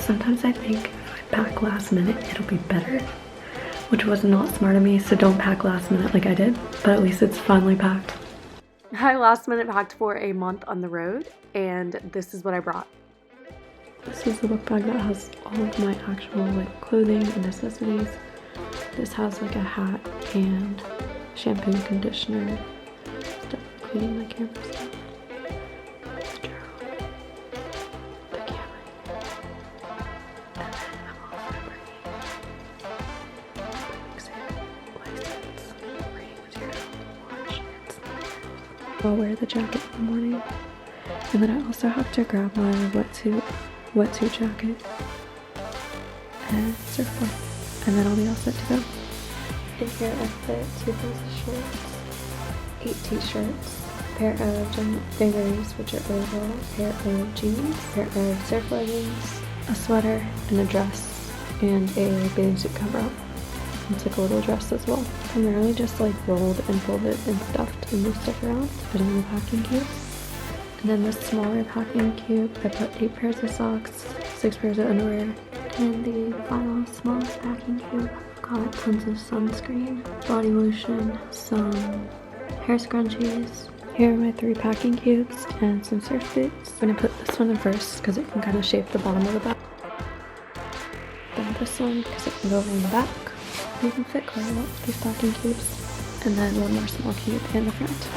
Sometimes I think if I pack last minute, it'll be better, which was not smart of me, so don't pack last minute like I did, but at least it's finally packed. I last minute packed for a month on the road, and this is what I brought. This is the book bag that has all of my actual like clothing and necessities. This has like a hat and shampoo and conditioner, stuff cleaning my camera stuff. This journal, the camera, and then I'm also bringing exam, license, reading material, watch, and sneakers. I'll wear the jacket in the morning, and then I also have to grab my wetsuit jacket and surfboard, and then I'll be all set to go. In here I fit 2 pairs of shorts, 8 t-shirts, a pair of giant fingers which are oval, a pair of jeans, a pair of surf leggings, a sweater, and a dress, and a bathing suit cover-up. It's like a little dress as well. Primarily just like rolled and folded and stuffed and moved stuff around to put in the packing cube. And then the smaller packing cube, I put 8 pairs of socks, 6 pairs of underwear. And the final smallest packing cube, I've got tons of sunscreen, body lotion, some hair scrunchies. Here are my 3 packing cubes and some surf boots. I'm gonna put this one in first because it can kind of shape the bottom of the bag. Then this one because it can go in the back. You can fit quite a lot with these packing cubes. And then one more small cube in the front.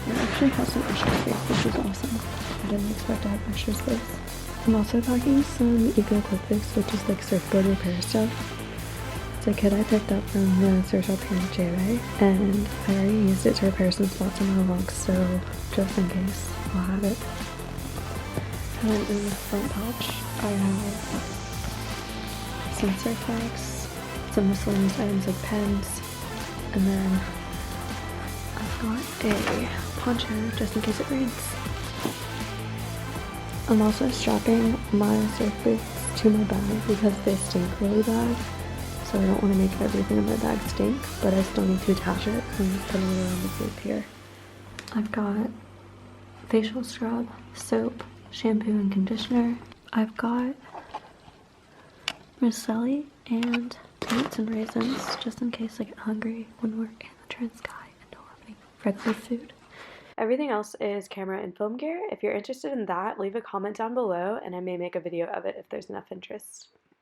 It actually has some extra space, which is awesome. I didn't expect to have extra space. I'm also packing some Eco Quick Fix, which is like surfboard repair stuff. It's a kit I picked up from the surf shop here in J-Way, and I already used it to repair some spots in my vlogs, so just in case, I'll have it. And then in the front pouch, I have some surf bags, some miscellaneous items like pens, and then I've got a poncho just in case it rains. I'm also strapping my surf boots to my bag because they stink really bad, so I don't want to make everything in my bag stink, but I still need to attach it. I'm just putting it around the loop here. I've got facial scrub, soap, shampoo and conditioner. I've got Miscellany and nuts and raisins just in case I get hungry when we're in the Trans-Sky and don't have any regular food. Everything else is camera and film gear. If you're interested in that, leave a comment down below and I may make a video of it if there's enough interest.